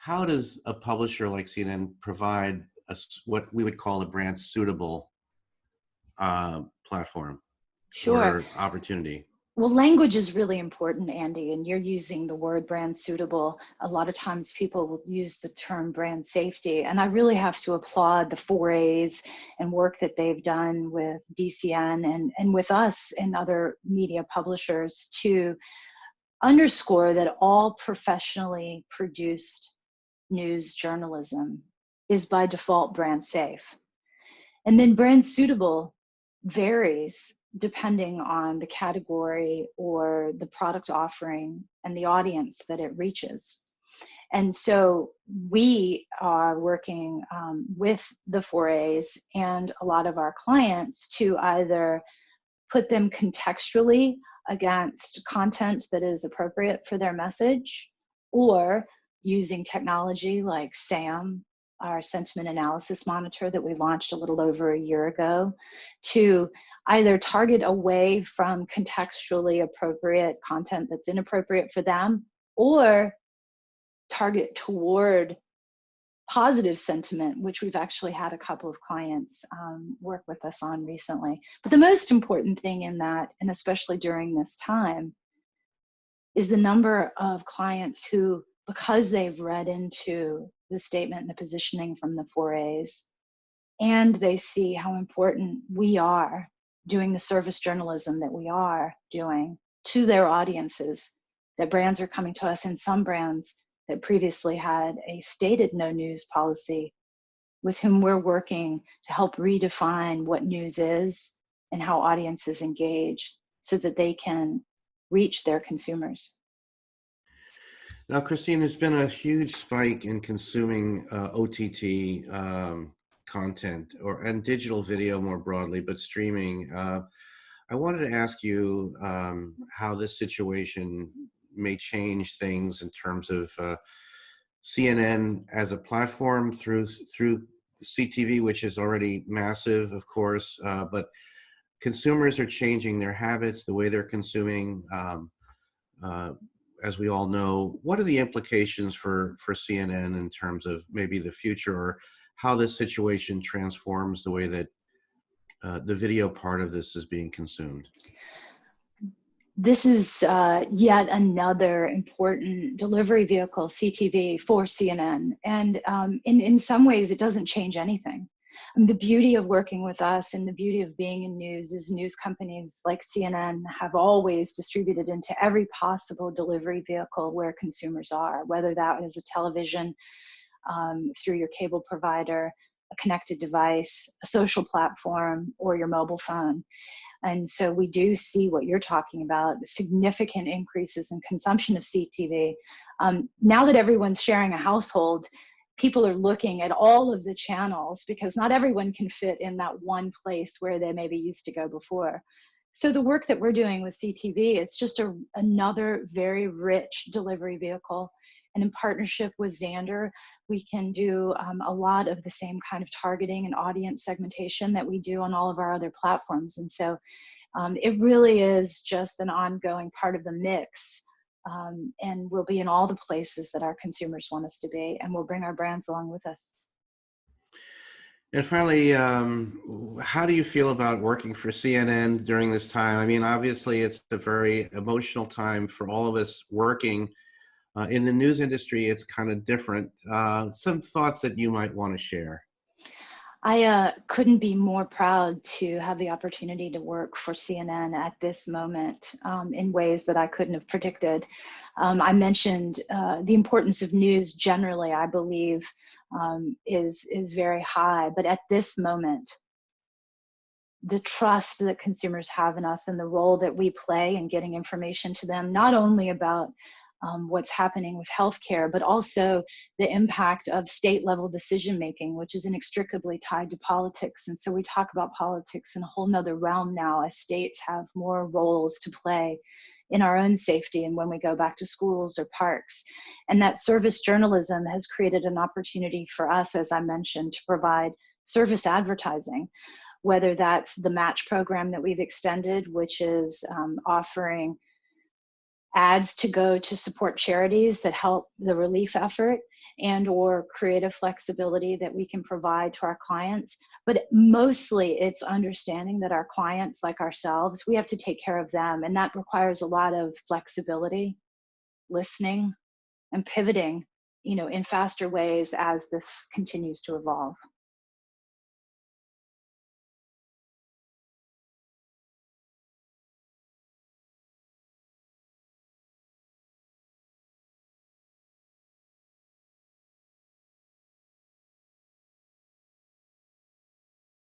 how does a publisher like CNN provide what we would call a brand suitable platform Sure. or opportunity? Well, language is really important, Andy, and you're using the word brand suitable. A lot of times people will use the term brand safety, and I really have to applaud the forays and work that they've done with DCN and with us and other media publishers to underscore that all professionally produced news journalism is by default brand safe. And then brand suitable varies depending on the category or the product offering and the audience that it reaches. And so we are working with the forays and a lot of our clients to either put them contextually against content that is appropriate for their message, or using technology like SAM, our sentiment analysis monitor that we launched a little over a year ago, to either target away from contextually appropriate content that's inappropriate for them, or target toward positive sentiment, which we've actually had a couple of clients work with us on recently. But the most important thing in that, and especially during this time, is the number of clients who, because they've read into the statement and the positioning from the forays, and they see how important we are doing the service journalism that we are doing to their audiences, that brands are coming to us, and some brands that previously had a stated no news policy, with whom we're working to help redefine what news is and how audiences engage so that they can reach their consumers. Now, Christine, there's been a huge spike in consuming OTT content and digital video more broadly, but streaming. I wanted to ask you how this situation may change things in terms of CNN as a platform through CTV, which is already massive, of course, but consumers are changing their habits, the way they're consuming. As we all know, what are the implications for CNN in terms of maybe the future, or how this situation transforms the way that the video part of this is being consumed? This is yet another important delivery vehicle, CTV, for CNN. And in some ways, it doesn't change anything. And the beauty of working with us and the beauty of being in news is news companies like CNN have always distributed into every possible delivery vehicle where consumers are, whether that is a television, through your cable provider, a connected device, a social platform, or your mobile phone. And so we do see what you're talking about, significant increases in consumption of CTV. Now that everyone's sharing a household, people are looking at all of the channels because not everyone can fit in that one place where they maybe used to go before. So the work that we're doing with CTV, it's just another very rich delivery vehicle. And in partnership with Xandr, we can do a lot of the same kind of targeting and audience segmentation that we do on all of our other platforms. And so it really is just an ongoing part of the mix. And we'll be in all the places that our consumers want us to be, and we'll bring our brands along with us. And finally, how do you feel about working for CNN during this time? I mean, obviously, it's a very emotional time for all of us working. In the news industry, it's kind of different. Some thoughts that you might want to share. I couldn't be more proud to have the opportunity to work for CNN at this moment in ways that I couldn't have predicted. I mentioned the importance of news generally, I believe, is very high. But at this moment, the trust that consumers have in us and the role that we play in getting information to them, not only about what's happening with healthcare, but also the impact of state level decision making, which is inextricably tied to politics. And so we talk about politics in a whole nother realm now, as states have more roles to play in our own safety and when we go back to schools or parks. And that service journalism has created an opportunity for us, as I mentioned, to provide service advertising, whether that's the match program that we've extended, which is offering ads to go to support charities that help the relief effort. and or creative flexibility that we can provide to our clients. But mostly it's understanding that our clients, like ourselves, we have to take care of them. And that requires a lot of flexibility, listening, and pivoting, in faster ways as this continues to evolve.